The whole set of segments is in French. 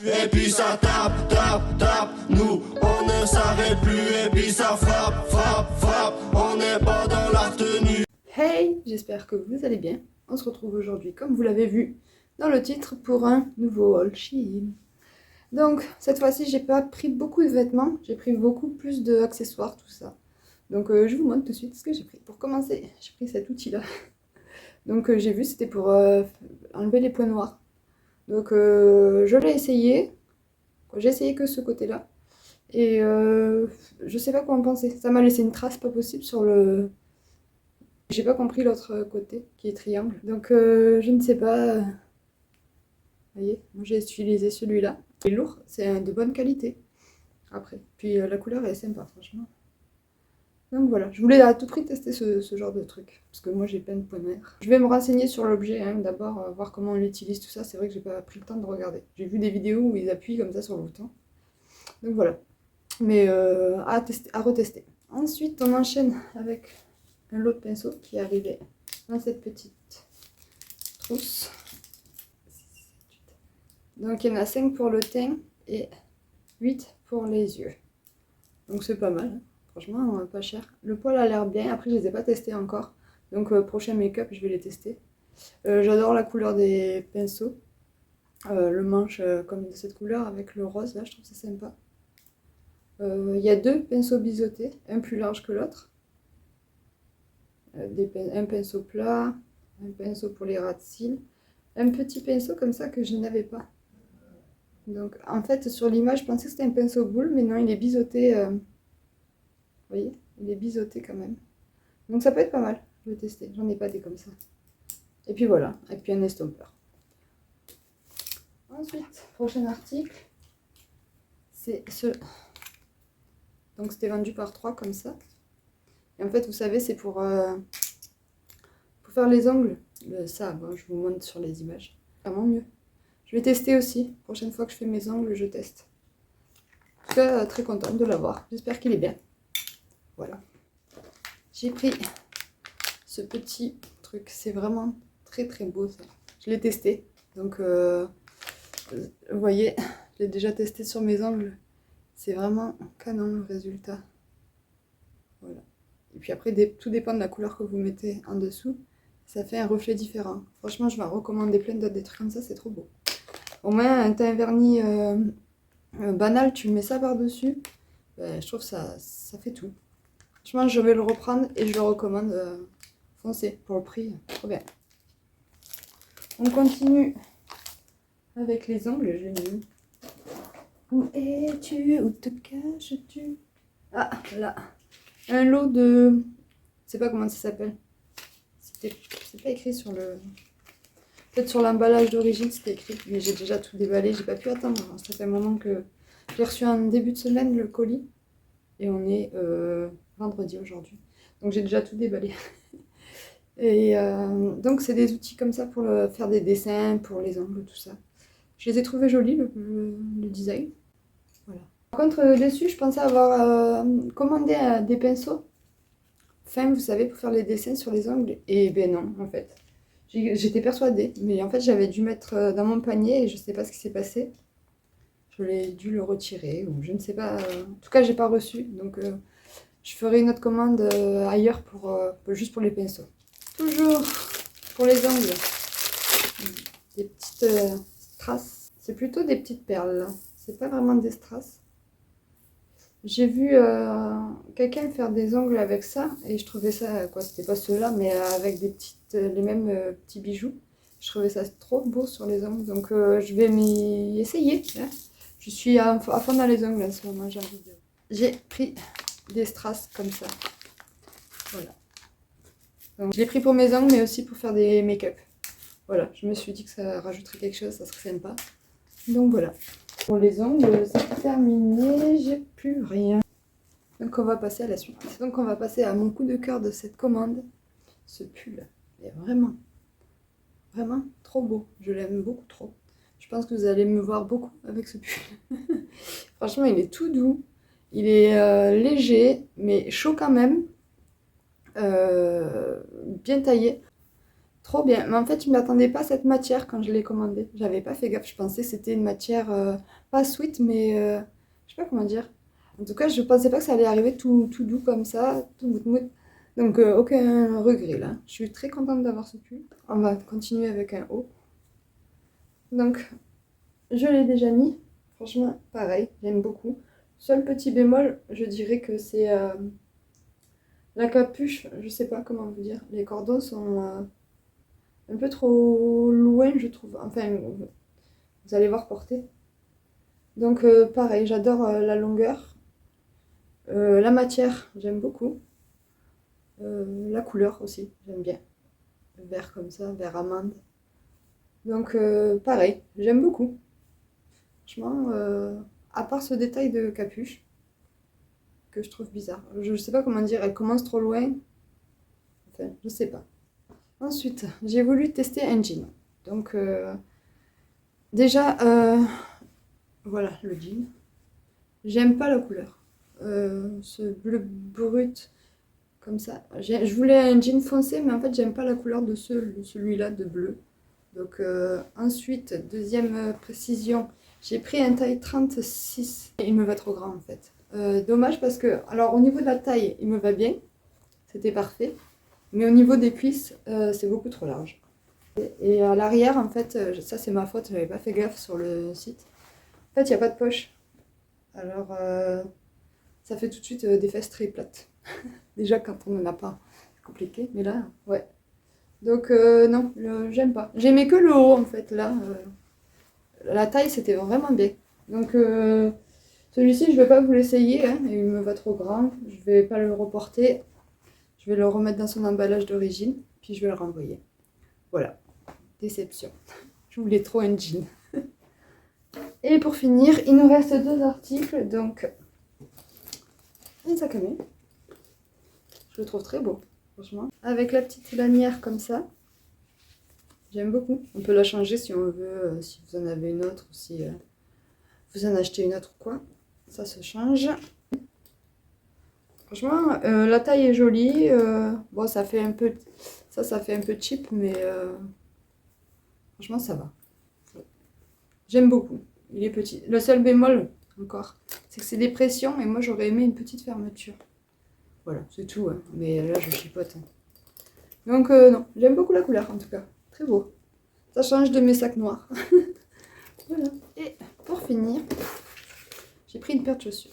Et puis ça tape, tape, tape, nous on ne s'arrête plus. Et puis ça frappe, frappe, frappe, on n'est pas dans la retenue. Hey, j'espère que vous allez bien. On se retrouve aujourd'hui, comme vous l'avez vu dans le titre, pour un nouveau haul Shein. Donc, cette fois-ci, j'ai pas pris beaucoup de vêtements, j'ai pris beaucoup plus d'accessoires, tout ça. Donc, je vous montre tout de suite ce que j'ai pris. Pour commencer, j'ai pris cet outil-là. Donc, j'ai vu, c'était pour enlever les points noirs. Donc, je l'ai essayé. J'ai essayé que ce côté-là. Et je sais pas quoi en penser. Ça m'a laissé une trace pas possible sur le... J'ai pas compris l'autre côté, qui est triangle. Donc, je ne sais pas... Vous voyez, moi j'ai utilisé celui-là. Il est lourd, c'est de bonne qualité. Après, puis la couleur est sympa, franchement. Donc voilà, je voulais à tout prix tester ce genre de truc, parce que moi j'ai plein de points noirs. Je vais me renseigner sur l'objet, hein, d'abord, voir comment on l'utilise, tout ça. C'est vrai que j'ai pas pris le temps de regarder. J'ai vu des vidéos où ils appuient comme ça sur le bouton. Donc voilà, mais à tester, à retester. Ensuite, on enchaîne avec un lot de pinceaux qui est arrivé dans cette petite trousse. Donc il y en a 5 pour le teint et 8 pour les yeux. Donc c'est pas mal, hein. Franchement pas cher. Le poil a l'air bien, après je les ai pas testés encore. Donc prochain make-up je vais les tester. J'adore la couleur des pinceaux. Le manche comme de cette couleur avec le rose là, je trouve ça sympa. Il y a 2 pinceaux biseautés, un plus large que l'autre. Un pinceau plat, un pinceau pour les ras de cils. Un petit pinceau comme ça que je n'avais pas. Donc en fait sur l'image je pensais que c'était un pinceau boule, mais non, il est biseauté. Vous voyez, il est biseauté quand même. Donc ça peut être pas mal, je vais tester, j'en ai pas des comme ça. Et puis voilà, et puis un estompeur. Ensuite, prochain article, c'est ce... Donc c'était vendu par 3 comme ça. Et en fait vous savez c'est pour faire les ongles. Ça, bon, je vous montre sur les images. Vraiment mieux. Je vais tester aussi. Prochaine fois que je fais mes ongles, je teste. En tout cas, très contente de l'avoir. J'espère qu'il est bien. Voilà. J'ai pris ce petit truc. C'est vraiment très très beau ça. Je l'ai testé. Donc, vous voyez, je l'ai déjà testé sur mes ongles. C'est vraiment canon le résultat. Voilà. Et puis après, tout dépend de la couleur que vous mettez en dessous. Ça fait un reflet différent. Franchement, je vais recommander plein d'autres, des trucs comme ça, c'est trop beau. Au moins, un teint vernis banal, tu mets ça par-dessus. Ben, je trouve que ça fait tout. Franchement, je vais le reprendre et je le recommande. Foncez, pour le prix, trop bien. On continue avec les ongles. Je l'ai mis. Où es-tu? Où te caches-tu? Ah, là. Un lot de... Je sais pas comment ça s'appelle. C'est pas écrit sur le... Peut-être sur l'emballage d'origine c'était écrit, mais j'ai déjà tout déballé, j'ai pas pu attendre. Ça fait un moment que j'ai reçu en début de semaine le colis et on est vendredi aujourd'hui. Donc j'ai déjà tout déballé. Et donc c'est des outils comme ça pour faire des dessins, pour les ongles, tout ça. Je les ai trouvés jolis, le design. Voilà. Par contre, dessus, je pensais avoir commandé des pinceaux fins, vous savez, pour faire les dessins sur les ongles. Et ben non, en fait. J'étais persuadée, mais en fait j'avais dû mettre dans mon panier et je sais pas ce qui s'est passé. Je l'ai dû le retirer ou je ne sais pas. En tout cas, j'ai pas reçu, donc je ferai une autre commande ailleurs juste pour les pinceaux. Toujours pour les ongles, des petites strass. C'est plutôt des petites perles, là. C'est pas vraiment des strass. J'ai vu quelqu'un faire des ongles avec ça et je trouvais ça, quoi, c'était pas ceux-là, mais avec des les mêmes petits bijoux. Je trouvais ça trop beau sur les ongles, donc je vais m'y essayer. Hein. Je suis à fond dans les ongles en ce moment, j'ai envie de... J'ai pris des strass comme ça. Voilà. Donc je l'ai pris pour mes ongles, mais aussi pour faire des make-up. Voilà, je me suis dit que ça rajouterait quelque chose, ça serait sympa. Donc voilà. Pour les ongles, c'est terminé, j'ai plus rien. Donc on va passer à la suite. Donc on va passer à mon coup de cœur de cette commande. Ce pull est vraiment, vraiment trop beau. Je l'aime beaucoup trop. Je pense que vous allez me voir beaucoup avec ce pull. Franchement, il est tout doux. Il est léger, mais chaud quand même. Bien taillé. Trop bien. Mais en fait, je ne m'attendais pas à cette matière quand je l'ai commandé. J'avais pas fait gaffe. Je pensais que c'était une matière pas sweet, mais je sais pas comment dire. En tout cas, je pensais pas que ça allait arriver tout doux comme ça, tout mout. Donc, aucun regret là. Je suis très contente d'avoir ce pull. On va continuer avec un haut. Donc, je l'ai déjà mis. Franchement, pareil, j'aime beaucoup. Seul petit bémol, je dirais que c'est la capuche. Je sais pas comment vous dire. Les cordons sont un peu trop loin, je trouve. Enfin, vous allez voir porter. Donc, pareil, j'adore la longueur. La matière, j'aime beaucoup. La couleur aussi, j'aime bien. Vert comme ça, vert amande. Donc, pareil, j'aime beaucoup. Franchement, à part ce détail de capuche, que je trouve bizarre. Je sais pas comment dire, elle commence trop loin. Enfin, je sais pas. Ensuite, j'ai voulu tester un jean. Donc, déjà, voilà le jean. J'aime pas la couleur. Ce bleu brut, comme ça. Je voulais un jean foncé, mais en fait, j'aime pas la couleur de celui-là de bleu. Donc, ensuite, deuxième précision, j'ai pris un taille 36. Il me va trop grand en fait. Dommage parce que, alors au niveau de la taille, il me va bien. C'était parfait. Mais au niveau des cuisses, c'est beaucoup trop large. Et à l'arrière, en fait, ça c'est ma faute, j'avais pas fait gaffe sur le site. En fait, il n'y a pas de poche. Alors, ça fait tout de suite des fesses très plates. Déjà, quand on n'en a pas, c'est compliqué. Mais là, ouais. Donc, non, j'aime pas. J'aimais que le haut, en fait, là. La taille, c'était vraiment bien. Donc, celui-ci, je vais pas vous l'essayer. Hein, il me va trop grand. Je vais pas le reporter. Je vais le remettre dans son emballage d'origine. Puis, je vais le renvoyer. Voilà. Déception. Je voulais trop un jean. Et pour finir, il nous reste 2 articles. Donc, un sac à main. Je le trouve très beau, franchement. Avec la petite lanière comme ça. J'aime beaucoup. On peut la changer si on veut, si vous en avez une autre ou si vous en achetez une autre ou quoi. Ça se change. Franchement, la taille est jolie. Bon, ça fait un peu... Ça fait un peu cheap, mais franchement, ça va. J'aime beaucoup. Il est petit. Le seul bémol, encore, c'est que c'est des pressions et moi, j'aurais aimé une petite fermeture. Voilà, c'est tout. Hein. Mais là, je chipote. Hein. Donc, non, j'aime beaucoup la couleur, en tout cas. Très beau. Ça change de mes sacs noirs. Voilà. Et pour finir, j'ai pris une paire de chaussures.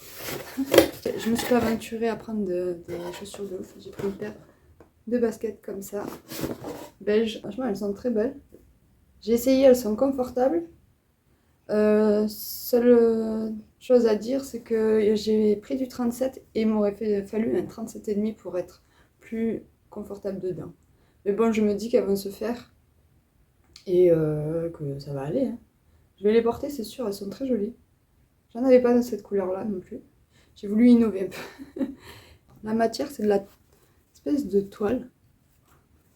Je me suis pas aventurée à prendre des chaussures de ouf. J'ai pris une paire de baskets comme ça, beige. Franchement, elles sont très belles. J'ai essayé, elles sont confortables. Seule chose à dire, c'est que j'ai pris du 37 et il m'aurait fallu un 37,5 pour être plus confortable dedans. Mais bon, je me dis qu'elles vont se faire et que ça va aller. Hein. Je vais les porter, c'est sûr, elles sont très jolies. J'en avais pas dans cette couleur-là non plus. J'ai voulu innover un peu. La matière, c'est de la espèce de toile.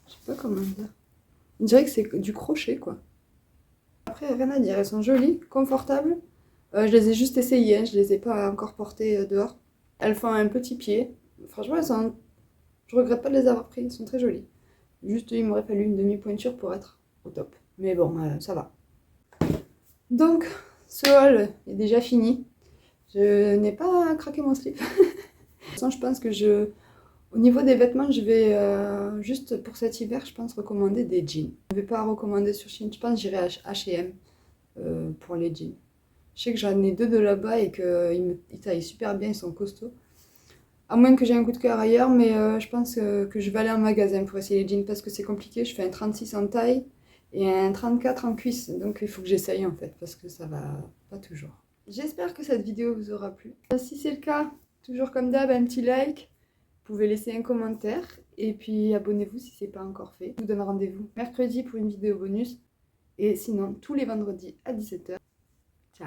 Je sais pas comment dire. On dirait que c'est du crochet, quoi. Après, rien à dire, elles sont jolies, confortables. Je les ai juste essayées, hein, je les ai pas encore portées dehors. Elles font un petit pied. Franchement, je regrette pas de les avoir prises, elles sont très jolies. Juste, il m'aurait fallu une demi-pointure pour être au top. Mais bon, ça va. Donc, ce haul est déjà fini. Je n'ai pas craqué mon slip. De toute façon, je pense que au niveau des vêtements, je vais juste pour cet hiver, je pense recommander des jeans. Je ne vais pas recommander sur Shein, je pense que j'irai à H&M pour les jeans. Je sais que j'en ai 2 de là-bas et qu'ils taillent super bien, ils sont costauds. À moins que j'ai un coup de cœur ailleurs, mais je pense que je vais aller en magasin pour essayer les jeans parce que c'est compliqué. Je fais un 36 en taille et un 34 en cuisse, donc il faut que j'essaye en fait parce que ça va pas toujours. J'espère que cette vidéo vous aura plu. Si c'est le cas, toujours comme d'hab, un petit like. Vous pouvez laisser un commentaire et puis abonnez-vous si ce n'est pas encore fait. Je vous donne rendez-vous mercredi pour une vidéo bonus et sinon tous les vendredis à 17 h. Ciao.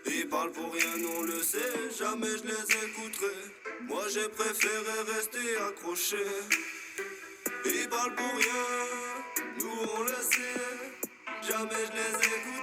Ils parlent pour rien, on le sait, jamais je les écouterai. Moi j'ai préféré rester accroché. Ils parlent pour rien, nous on le sait, jamais je les écouterai.